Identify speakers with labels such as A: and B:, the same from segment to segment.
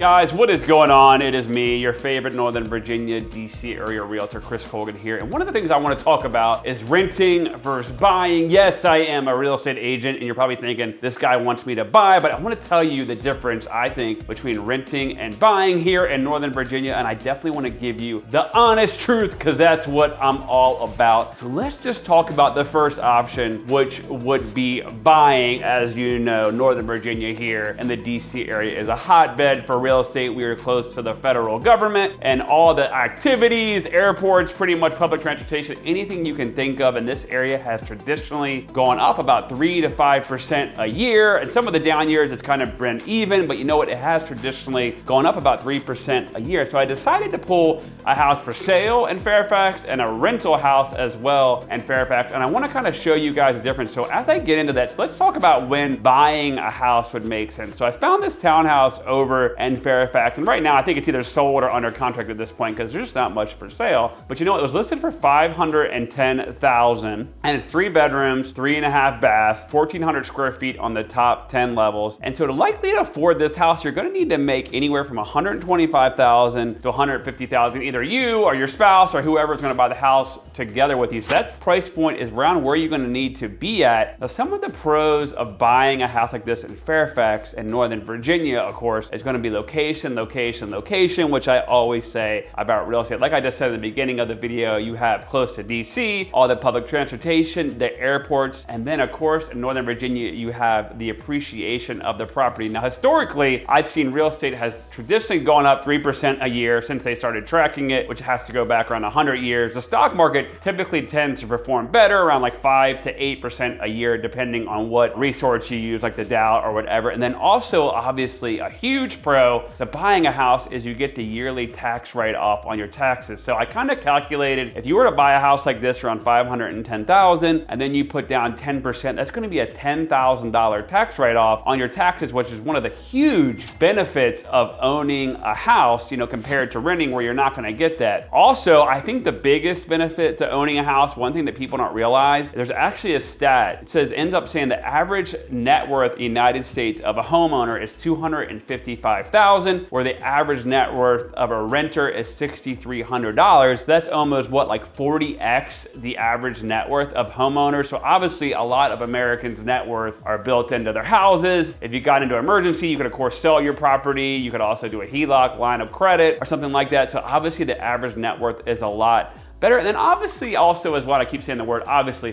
A: Guys, what is going on? It is me, your favorite Northern Virginia, DC area realtor, Chris Colgan here. And one of the things I want to talk about is renting versus buying. Yes, I am a real estate agent and you're probably thinking this guy wants me to buy, but I want to tell you the difference, I think, between renting and buying here in Northern Virginia. And I definitely want to give you the honest truth because that's what I'm all about. So let's just talk about the first option, which would be buying. As you know, Northern Virginia here in the DC area is a hotbed for real estate. We are close to the federal government and all the activities, airports, pretty much public transportation, anything you can think of in this area has traditionally gone up about 3 to 5% a year. And some of the down years it's kind of been even, but you know what? It has traditionally gone up about 3% a year. So I decided to pull a house for sale in Fairfax and a rental house as well in Fairfax. And I want to kind of show you guys the difference. So as I get into that, so let's talk about when buying a house would make sense. So I found this townhouse over in Fairfax, and right now I think it's either sold or under contract at this point because there's just not much for sale. But you know, it was listed for $510,000 and it's 3 bedrooms, 3.5 baths, 1,400 square feet on the top 10 levels. And so to likely to afford this house, you're gonna need to make anywhere from $125,000 to $150,000, either you or your spouse or whoever's gonna buy the house together with you. So that price point is around where you're gonna need to be at. Now, some of the pros of buying a house like this in Fairfax and Northern Virginia, of course, is gonna be location, location, location, which I always say about real estate. Like I just said at the beginning of the video, you have close to DC, all the public transportation, the airports, and then of course in Northern Virginia, you have the appreciation of the property. Now, historically, I've seen real estate has traditionally gone up 3% a year since they started tracking it, which has to go back around 100 years. The stock market typically tends to perform better around like 5 to 8% a year, depending on what resource you use, like the Dow or whatever. And then also, obviously, a huge pro to buying a house is you get the yearly tax write-off on your taxes. So I kind of calculated if you were to buy a house like this around $510,000 and then you put down 10%, that's going to be a $10,000 tax write-off on your taxes, which is one of the huge benefits of owning a house, you know, compared to renting where you're not going to get that. Also, I think the biggest benefit to owning a house, one thing that people don't realize, there's actually a stat. It says, ends up saying the average net worth in the United States of a homeowner is $255,000, where the average net worth of a renter is $6,300. So that's almost what, like 40x the average net worth of homeowners. So obviously a lot of Americans' net worth are built into their houses. If you got into an emergency, you could of course sell your property. You could also do a HELOC, line of credit or something like that. So obviously the average net worth is a lot better. And then obviously also is what I keep saying the word obviously,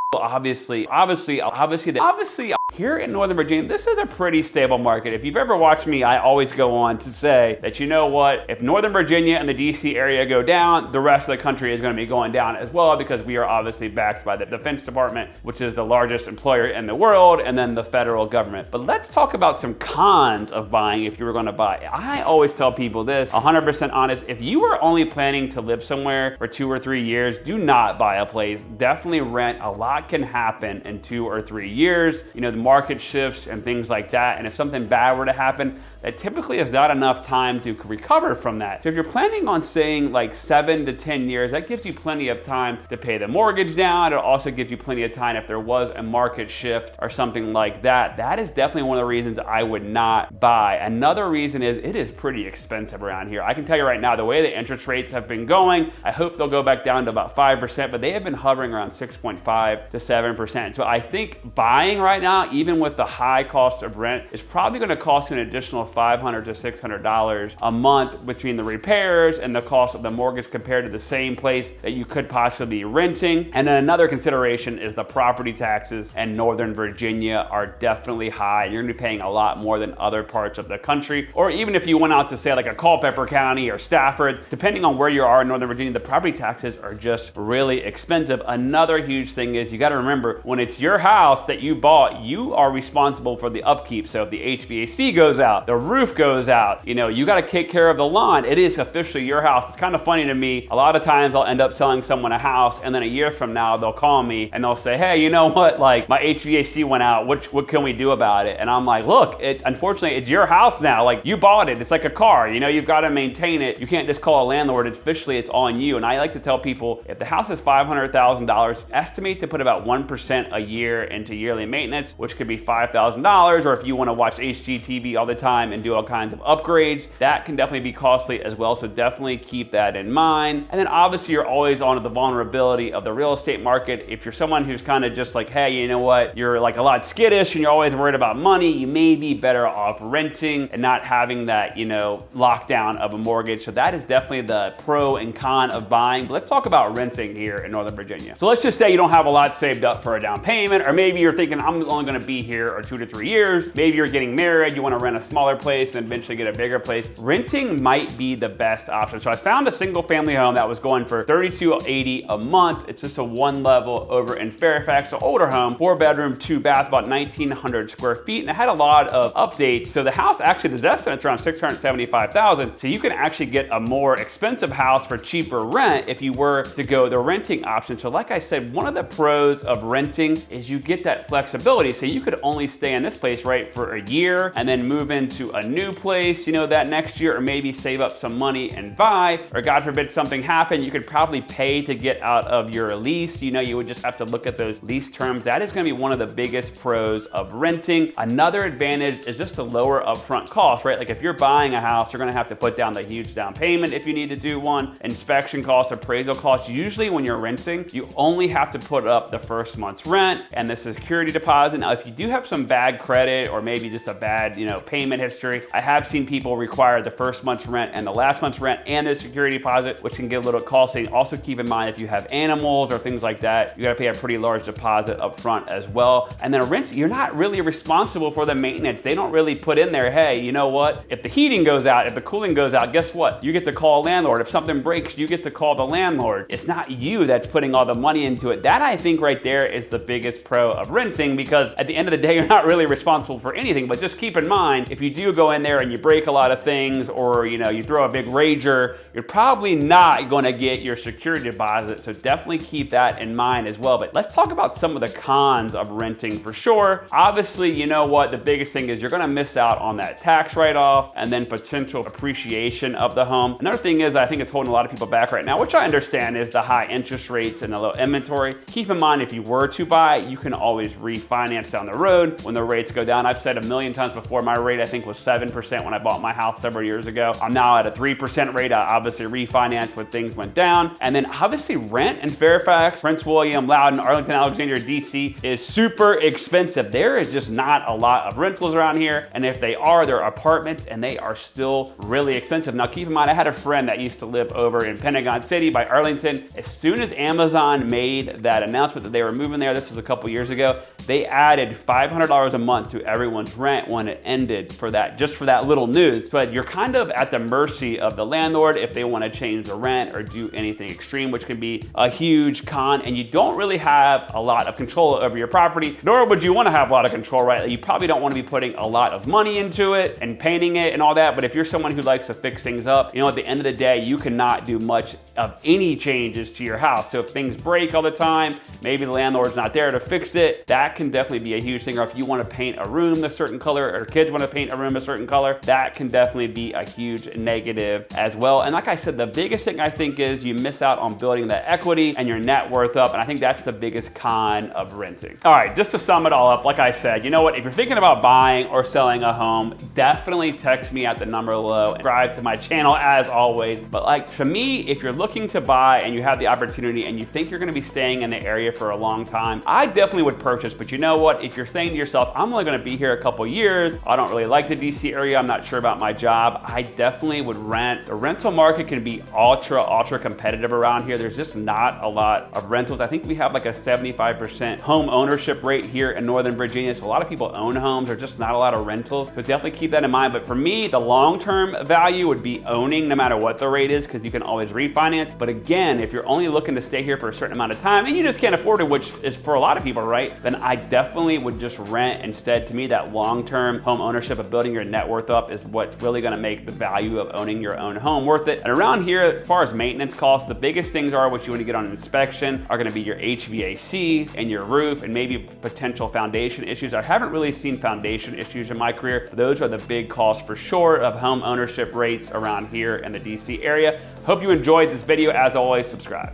A: here in Northern Virginia, this is a pretty stable market. If you've ever watched me, I always go on to say that, you know what, if Northern Virginia and the DC area go down, the rest of the country is going to be going down as well, because we are obviously backed by the Defense Department, which is the largest employer in the world, and then the federal government. But let's talk about some cons of buying if you were going to buy. I always tell people this, 100% honest, if you are only planning to live somewhere for 2 or 3 years, do not buy a place. Definitely rent. A lot can happen in 2 or 3 years. You know, the market shifts and things like that. And if something bad were to happen, that typically is not enough time to recover from that. So if you're planning on staying like 7 to 10 years, that gives you plenty of time to pay the mortgage down. It also gives you plenty of time if there was a market shift or something like that. That is definitely one of the reasons I would not buy. Another reason is it is pretty expensive around here. I can tell you right now, the way the interest rates have been going, I hope they'll go back down to about 5%, but they have been hovering around 6.5 to 7%. So I think buying right now, even with the high cost of rent, is probably going to cost you an additional $500 to $600 a month between the repairs and the cost of the mortgage compared to the same place that you could possibly be renting. And then another consideration is the property taxes in Northern Virginia are definitely high. You're going to be paying a lot more than other parts of the country. Or even if you went out to say like a Culpeper County or Stafford, depending on where you are in Northern Virginia, the property taxes are just really expensive. Another huge thing is you got to remember, when it's your house that you bought, you are responsible for the upkeep. So if the HVAC goes out, the roof goes out, you know, you got to take care of the lawn. It is officially your house. It's kind of funny to me. A lot of times I'll end up selling someone a house, and then a year from now they'll call me and they'll say, hey, you know what, like my HVAC went out. What can we do about it? And I'm like, look, unfortunately it's your house now. Like, you bought it. It's like a car, you know, you've got to maintain it. You can't just call a landlord. It's officially, it's on you. And I like to tell people, people, if the house is $500,000, estimate to put about 1% a year into yearly maintenance, which could be $5,000, or if you want to watch HGTV all the time and do all kinds of upgrades, that can definitely be costly as well. So definitely keep that in mind. And then obviously you're always on the vulnerability of the real estate market. If you're someone who's kind of just like, hey, you know what, you're like a lot skittish and you're always worried about money, you may be better off renting and not having that, you know, lockdown of a mortgage. So that is definitely the pro and con of buying. But let's talk about renting here in Northern Virginia. So let's just say you don't have a lot saved up for a down payment, or maybe you're thinking I'm only going to be here for 2 to 3 years. Maybe you're getting married, you want to rent a smaller place and eventually get a bigger place. Renting might be the best option. So I found a single family home that was going for $32.80 a month. It's just a 1 level over in Fairfax, an older home, 4 bedroom, 2 bath, about 1,900 square feet. And it had a lot of updates. So the house actually, the estimate's around $675,000. So you can actually get a more expensive house for cheaper rent if you were to go the renting option. So like I said, one of the pros of renting is you get that flexibility. So you could only stay in this place, right, for a year and then move into a new place, you know, that next year, or maybe save up some money and buy, or God forbid something happened, you could probably pay to get out of your lease. You know, you would just have to look at those lease terms. That is going to be one of the biggest pros of renting. Another advantage is just a lower upfront cost, right? Like if you're buying a house, you're going to have to put down the huge down payment if you need to do one, inspection costs, appraisal costs. Usually when you're renting, you only have to put up the first month's rent and the security deposit. Now, if you do have some bad credit or maybe just a bad, you know, payment history, I have seen people require the first month's rent and the last month's rent and the security deposit, which can get a little costly. Also keep in mind, if you have animals or things like that, you got to pay a pretty large deposit up front as well. And then a rent, you're not really responsible for the maintenance. They don't really put in there, hey, you know what? If the heating goes out, if the cooling goes out, guess what? You get to call a landlord. If something breaks, you get to call the landlord. It's not you that's putting all the money into it. That, I think, right there is the biggest pro of renting, because at the end of the day, you're not really responsible for anything. But just keep in mind, if you do go in there and you break a lot of things, or you know, you throw a big rager, you're probably not going to get your security deposit. So definitely keep that in mind as well. But let's talk about some of the cons of renting for sure. Obviously, you know what? The biggest thing is you're going to miss out on that tax write-off and then potential appreciation of the home. Another thing is, I think it's holding a lot of people back right now, which I understand, is the high interest rates and the low inventory. Keep in mind, if you were to buy, you can always refinance down the road when the rates go down. I've said a million times before, my rate I think was 7% when I bought my house several years ago. I'm now at a 3% rate. I obviously refinanced when things went down. And then obviously rent in Fairfax, Prince William, Loudoun, Arlington, Alexandria, DC is super expensive. There is just not a lot of rentals around here. And if they are, they're apartments and they are still really expensive. Now keep in mind, I had a friend that used to live over in Pentagon City by Arlington. As soon as Amazon made that announcement that they were moving there, this was a couple years ago, they added $500 a month to everyone's rent when it ended for that, just for that little news. But you're kind of at the mercy of the landlord if they want to change the rent or do anything extreme, which can be a huge con. And you don't really have a lot of control over your property, nor would you want to have a lot of control, right? You probably don't want to be putting a lot of money into it and painting it and all that. But if you're someone who likes to fix things up, you know, at the end of the day, you cannot do much of any changes to your house. So if things break all the time, maybe the landlord's not there to fix it, that can definitely be a huge thing. Or if you want to paint a room a certain color, or kids want to paint a room a certain color, that can definitely be a huge negative as well. And like I said, the biggest thing I think is you miss out on building that equity and your net worth up. And I think that's the biggest con of renting. All right, just to sum it all up, like I said, you know what? If you're thinking about buying or selling a home, definitely text me at the number below and subscribe to my channel as always. But like, to me, if you're looking to buy and you have the opportunity and you think you're going to be staying in the area for a long time, I definitely would purchase. But you know what? If you're saying to yourself, I'm only going to be here a couple years, I don't really like the DC area, I'm not sure about my job, I definitely would rent. The rental market can be ultra competitive around here. There's just not a lot of rentals. I think we have like a 75% home ownership rate here in Northern Virginia. So a lot of people own homes. There's just not a lot of rentals. So definitely keep that in mind. But for me, the long-term value would be owning no matter what the rate is, because you can always refinance. But again, if you're only looking to stay here for a certain amount of time and you just can't afford it, which is for a lot of people, right? Then I definitely would just rent instead. To me, that long-term home ownership of building your net worth up is what's really going to make the value of owning your own home worth it. And around here, as far as maintenance costs, the biggest things are what you want to get on inspection are going to be your HVAC and your roof and maybe potential foundation issues. I haven't really seen foundation issues in my career. Those are the big costs for sure of home ownership rates around here in the DC area. Hope you enjoyed this video. As always, subscribe.